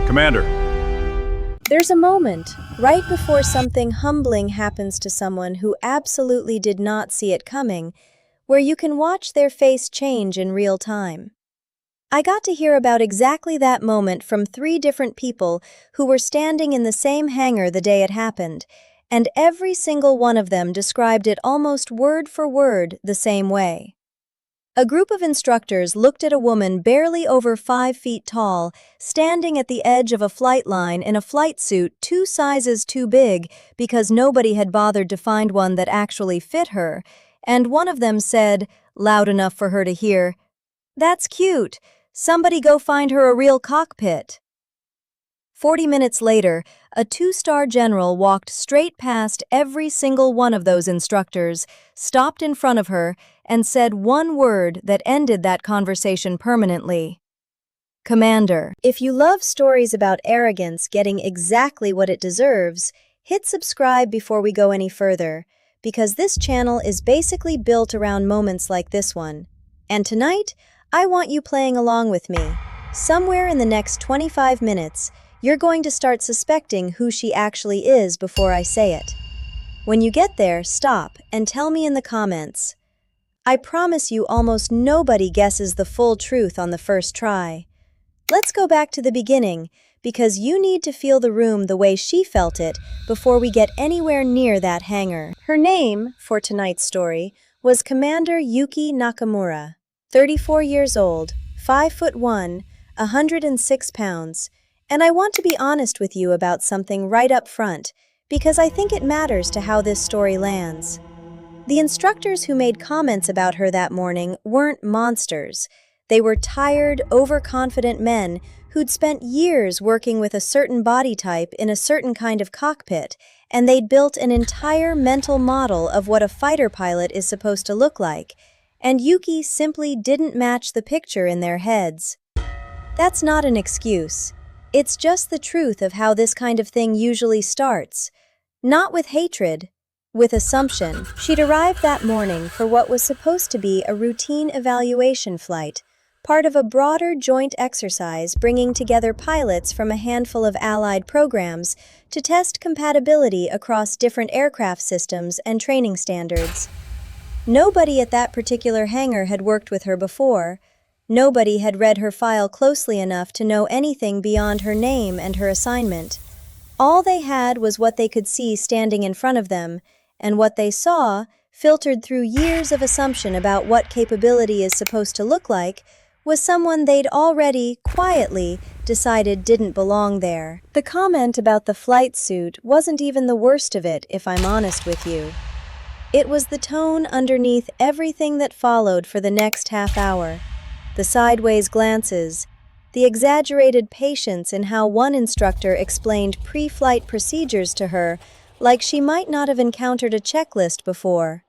Commander. There's a moment, right before something humbling happens to someone who absolutely did not see it coming, where you can watch their face change in real time. I got to hear about exactly that moment from 3 different people who were standing in the same hangar the day it happened, and every single one of them described it almost word for word the same way. A group of instructors looked at a woman barely over 5 feet tall, standing at the edge of a flight line in a flight suit 2 sizes too big because nobody had bothered to find one that actually fit her, and one of them said, loud enough for her to hear, "That's cute. Somebody go find her a real cockpit." 40 minutes later, a 2-star general walked straight past every single one of those instructors, stopped in front of her, and said one word that ended that conversation permanently. Commander. If you love stories about arrogance getting exactly what it deserves, hit subscribe before we go any further, because this channel is basically built around moments like this one. And tonight, I want you playing along with me. Somewhere in the next 25 minutes, you're going to start suspecting who she actually is before I say it. When you get there, stop and tell me in the comments. I promise you almost nobody guesses the full truth on the first try. Let's go back to the beginning, because you need to feel the room the way she felt it before we get anywhere near that hangar. Her name, for tonight's story, was Commander Yuki Nakamura, 34 years old, 5'1", 106 pounds, and I want to be honest with you about something right up front, because I think it matters to how this story lands. The instructors who made comments about her that morning weren't monsters. They were tired, overconfident men who'd spent years working with a certain body type in a certain kind of cockpit, and they'd built an entire mental model of what a fighter pilot is supposed to look like, and Yuki simply didn't match the picture in their heads. That's not an excuse. It's just the truth of how this kind of thing usually starts. Not with hatred, with assumption. She'd arrived that morning for what was supposed to be a routine evaluation flight, part of a broader joint exercise bringing together pilots from a handful of allied programs to test compatibility across different aircraft systems and training standards. Nobody at that particular hangar had worked with her before. Nobody had read her file closely enough to know anything beyond her name and her assignment. All they had was what they could see standing in front of them, and what they saw, filtered through years of assumption about what capability is supposed to look like, was someone they'd already, quietly, decided didn't belong there. The comment about the flight suit wasn't even the worst of it, if I'm honest with you. It was the tone underneath everything that followed for the next half hour. The sideways glances, the exaggerated patience in how one instructor explained pre-flight procedures to her like she might not have encountered a checklist before.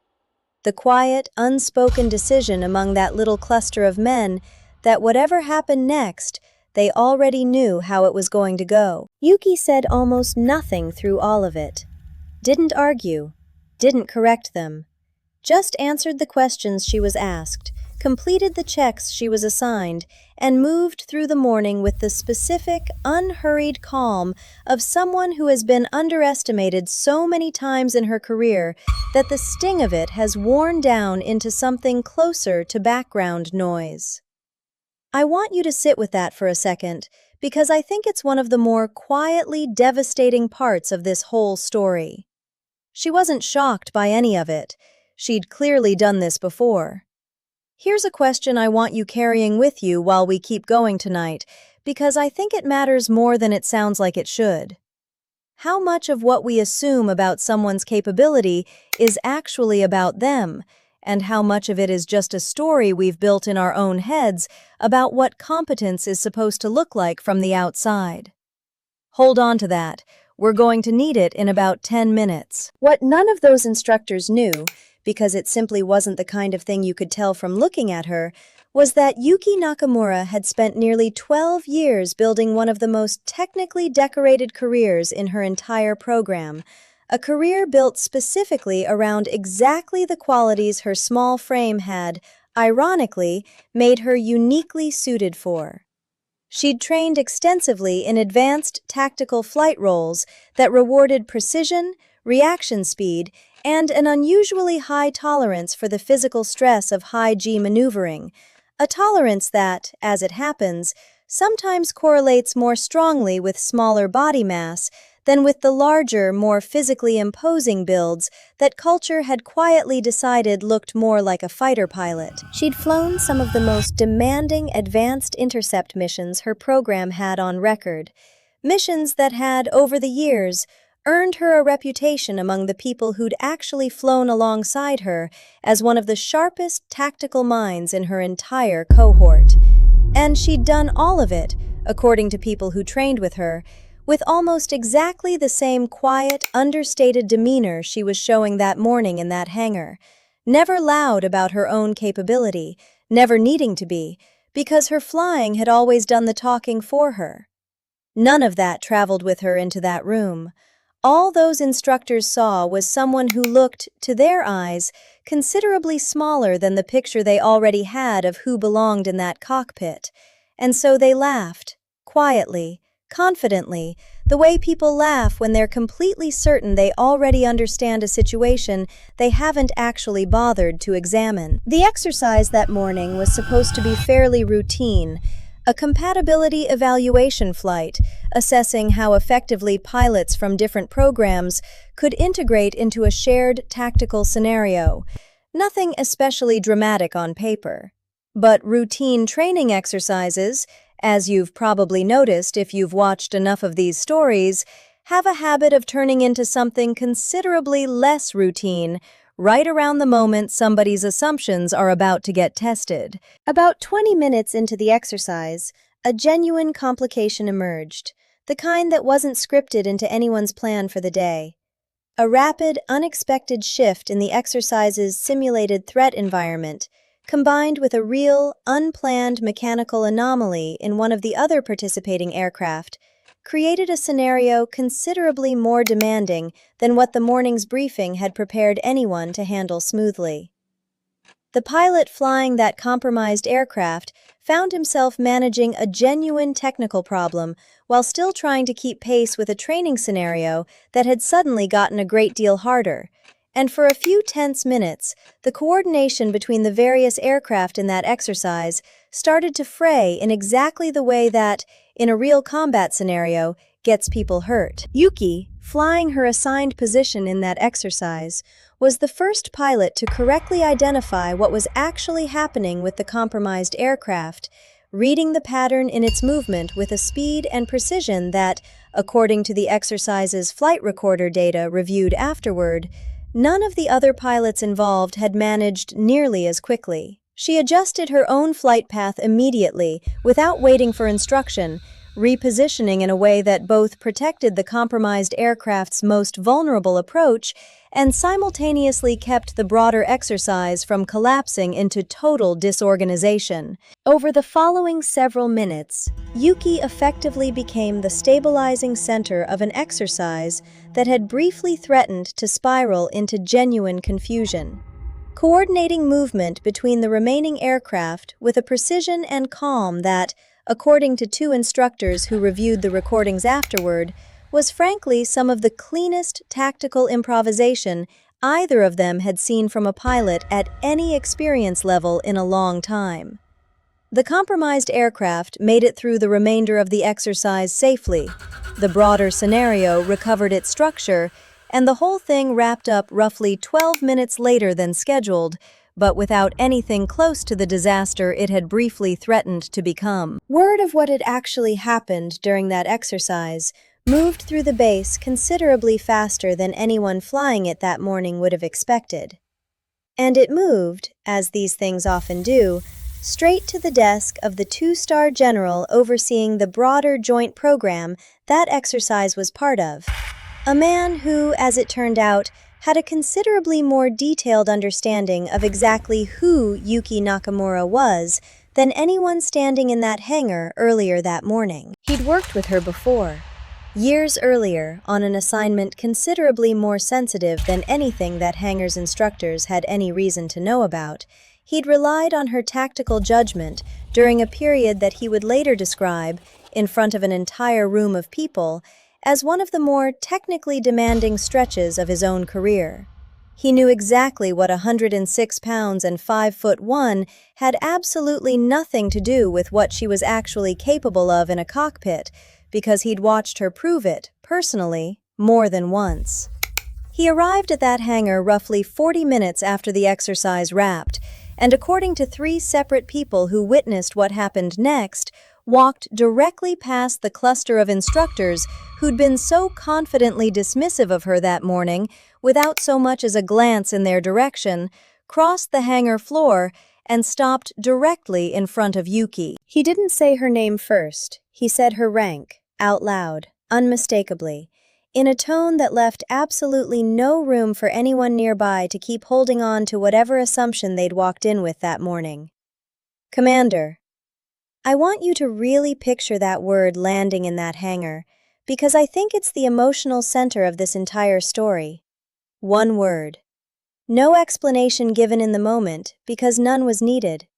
The quiet, unspoken decision among that little cluster of men that whatever happened next, they already knew how it was going to go. Yuki said almost nothing through all of it. Didn't argue, didn't correct them. Just answered the questions she was asked, completed the checks she was assigned, and moved through the morning with the specific, unhurried calm of someone who has been underestimated so many times in her career that the sting of it has worn down into something closer to background noise. I want you to sit with that for a second, because I think it's one of the more quietly devastating parts of this whole story. She wasn't shocked by any of it. She'd clearly done this before. Here's a question I want you carrying with you while we keep going tonight, because I think it matters more than it sounds like it should. How much of what we assume about someone's capability is actually about them, and how much of it is just a story we've built in our own heads about what competence is supposed to look like from the outside? Hold on to that. We're going to need it in about 10 minutes. What none of those instructors knew, because it simply wasn't the kind of thing you could tell from looking at her, was that Yuki Nakamura had spent nearly 12 years building one of the most technically decorated careers in her entire program, a career built specifically around exactly the qualities her small frame had, ironically, made her uniquely suited for. She'd trained extensively in advanced tactical flight roles that rewarded precision, reaction speed, and an unusually high tolerance for the physical stress of high-G maneuvering, a tolerance that, as it happens, sometimes correlates more strongly with smaller body mass than with the larger, more physically imposing builds that culture had quietly decided looked more like a fighter pilot. She'd flown some of the most demanding advanced intercept missions her program had on record, missions that had, over the years, earned her a reputation among the people who'd actually flown alongside her as one of the sharpest tactical minds in her entire cohort. And she'd done all of it, according to people who trained with her, with almost exactly the same quiet, understated demeanor she was showing that morning in that hangar, never loud about her own capability, never needing to be, because her flying had always done the talking for her. None of that traveled with her into that room. All those instructors saw was someone who looked, to their eyes, considerably smaller than the picture they already had of who belonged in that cockpit. And so they laughed, quietly, confidently, the way people laugh when they're completely certain they already understand a situation they haven't actually bothered to examine. The exercise that morning was supposed to be fairly routine, a compatibility evaluation flight, assessing how effectively pilots from different programs could integrate into a shared tactical scenario. Nothing especially dramatic on paper. But routine training exercises, as you've probably noticed if you've watched enough of these stories, have a habit of turning into something considerably less routine right around the moment somebody's assumptions are about to get tested. About 20 minutes into the exercise, a genuine complication emerged, the kind that wasn't scripted into anyone's plan for the day. A rapid, unexpected shift in the exercise's simulated threat environment, combined with a real, unplanned mechanical anomaly in one of the other participating aircraft, created a scenario considerably more demanding than what the morning's briefing had prepared anyone to handle smoothly. The pilot flying that compromised aircraft found himself managing a genuine technical problem while still trying to keep pace with a training scenario that had suddenly gotten a great deal harder. And for a few tense minutes, the coordination between the various aircraft in that exercise started to fray in exactly the way that, in a real combat scenario, gets people hurt. Yuki, flying her assigned position in that exercise, was the first pilot to correctly identify what was actually happening with the compromised aircraft, reading the pattern in its movement with a speed and precision that, according to the exercise's flight recorder data reviewed afterward, none of the other pilots involved had managed nearly as quickly. She adjusted her own flight path immediately, without waiting for instruction, repositioning in a way that both protected the compromised aircraft's most vulnerable approach and simultaneously kept the broader exercise from collapsing into total disorganization. Over the following several minutes, Yuki effectively became the stabilizing center of an exercise that had briefly threatened to spiral into genuine confusion. Coordinating movement between the remaining aircraft with a precision and calm that, according to two instructors who reviewed the recordings afterward, was frankly some of the cleanest tactical improvisation either of them had seen from a pilot at any experience level in a long time. The compromised aircraft made it through the remainder of the exercise safely. The broader scenario recovered its structure, and the whole thing wrapped up roughly 12 minutes later than scheduled, but without anything close to the disaster it had briefly threatened to become. Word of what had actually happened during that exercise moved through the base considerably faster than anyone flying it that morning would have expected. And it moved, as these things often do, straight to the desk of the two-star general overseeing the broader joint program that exercise was part of. A man who, as it turned out, had a considerably more detailed understanding of exactly who Yuki Nakamura was than anyone standing in that hangar earlier that morning. He'd worked with her before, years earlier, on an assignment considerably more sensitive than anything that hangar's instructors had any reason to know about. He'd relied on her tactical judgment during a period that he would later describe, in front of an entire room of people, as one of the more technically demanding stretches of his own career. He knew exactly what 106 pounds and 5'1" had absolutely nothing to do with what she was actually capable of in a cockpit, because he'd watched her prove it, personally, more than once. He arrived at that hangar roughly 40 minutes after the exercise wrapped, and according to 3 separate people who witnessed what happened next, walked directly past the cluster of instructors who'd been so confidently dismissive of her that morning without so much as a glance in their direction, crossed the hangar floor, and stopped directly in front of Yuki. He didn't say her name first. He said her rank, out loud, unmistakably, in a tone that left absolutely no room for anyone nearby to keep holding on to whatever assumption they'd walked in with that morning. "Commander." I want you to really picture that word landing in that hangar, because I think it's the emotional center of this entire story. One word. No explanation given in the moment, because none was needed.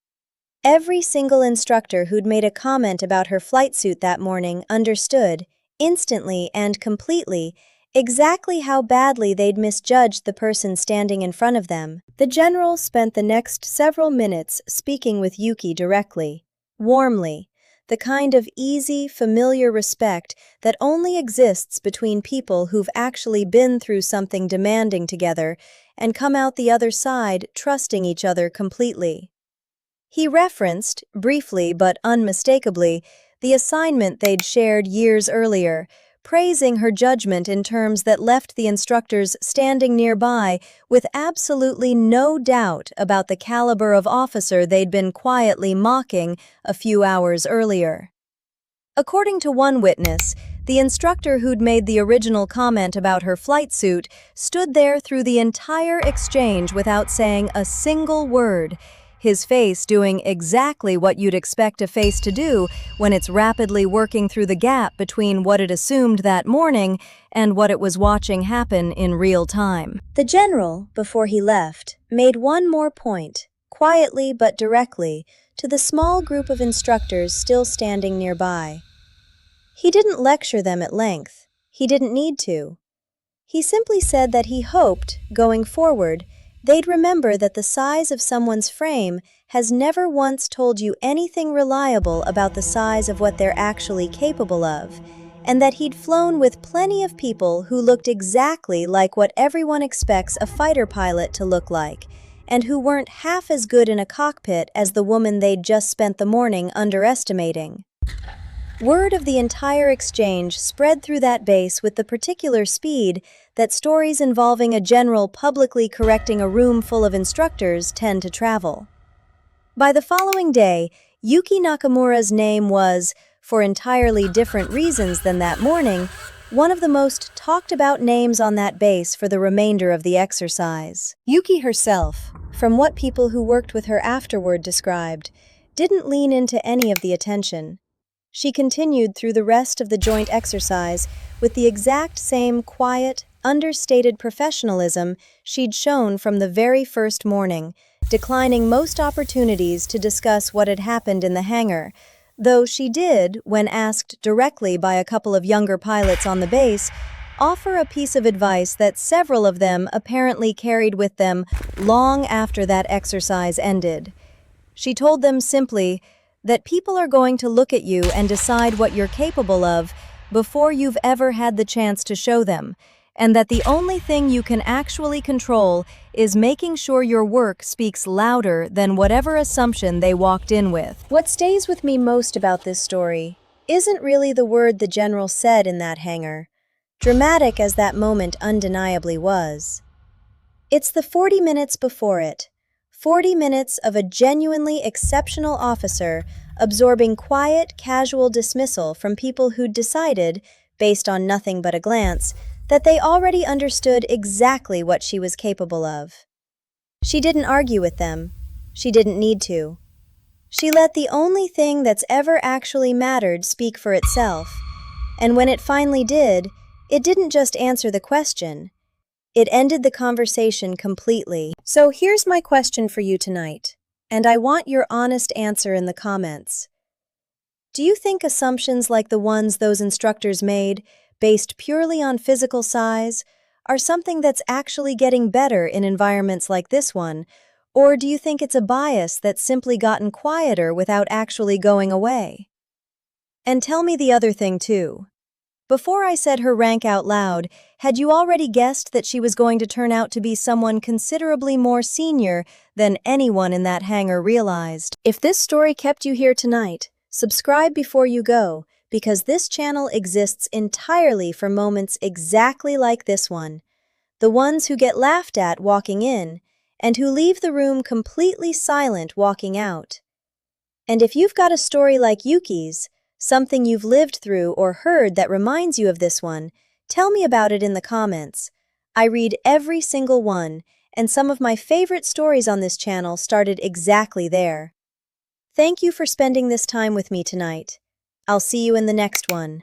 Every single instructor who'd made a comment about her flight suit that morning understood, instantly and completely, exactly how badly they'd misjudged the person standing in front of them. The general spent the next several minutes speaking with Yuki directly, warmly, the kind of easy, familiar respect that only exists between people who've actually been through something demanding together and come out the other side trusting each other completely. He referenced, briefly but unmistakably, the assignment they'd shared years earlier, praising her judgment in terms that left the instructors standing nearby with absolutely no doubt about the caliber of officer they'd been quietly mocking a few hours earlier. According to one witness, the instructor who'd made the original comment about her flight suit stood there through the entire exchange without saying a single word, his face doing exactly what you'd expect a face to do when it's rapidly working through the gap between what it assumed that morning and what it was watching happen in real time. The general, before he left, made one more point, quietly but directly, to the small group of instructors still standing nearby. He didn't lecture them at length. He didn't need to. He simply said that he hoped, going forward, they'd remember that the size of someone's frame has never once told you anything reliable about the size of what they're actually capable of, and that he'd flown with plenty of people who looked exactly like what everyone expects a fighter pilot to look like, and who weren't half as good in a cockpit as the woman they'd just spent the morning underestimating. Word of the entire exchange spread through that base with the particular speed that stories involving a general publicly correcting a room full of instructors tend to travel. By the following day, Yuki Nakamura's name was, for entirely different reasons than that morning, one of the most talked about names on that base for the remainder of the exercise. Yuki herself, from what people who worked with her afterward described, didn't lean into any of the attention. She continued through the rest of the joint exercise with the exact same quiet, understated professionalism she'd shown from the very first morning, declining most opportunities to discuss what had happened in the hangar, though she did, when asked directly by a couple of younger pilots on the base, offer a piece of advice that several of them apparently carried with them long after that exercise ended. She told them simply that people are going to look at you and decide what you're capable of before you've ever had the chance to show them, and that the only thing you can actually control is making sure your work speaks louder than whatever assumption they walked in with. What stays with me most about this story isn't really the word the general said in that hangar, dramatic as that moment undeniably was. It's the 40 minutes before it. 40 minutes of a genuinely exceptional officer absorbing quiet, casual dismissal from people who'd decided, based on nothing but a glance, that they already understood exactly what she was capable of. She didn't argue with them. She didn't need to. She let the only thing that's ever actually mattered speak for itself, and when it finally did, it didn't just answer the question. It ended the conversation completely. So here's my question for you tonight. And I want your honest answer in the comments. Do you think assumptions like the ones those instructors made, based purely on physical size, are something that's actually getting better in environments like this one, or do you think it's a bias that's simply gotten quieter without actually going away? And tell me the other thing too. Before I said her rank out loud, had you already guessed that she was going to turn out to be someone considerably more senior than anyone in that hangar realized? If this story kept you here tonight, subscribe before you go, because this channel exists entirely for moments exactly like this one. The ones who get laughed at walking in, and who leave the room completely silent walking out. And if you've got a story like Yuki's, something you've lived through or heard that reminds you of this one, tell me about it in the comments. I read every single one, and some of my favorite stories on this channel started exactly there. Thank you for spending this time with me tonight. I'll see you in the next one.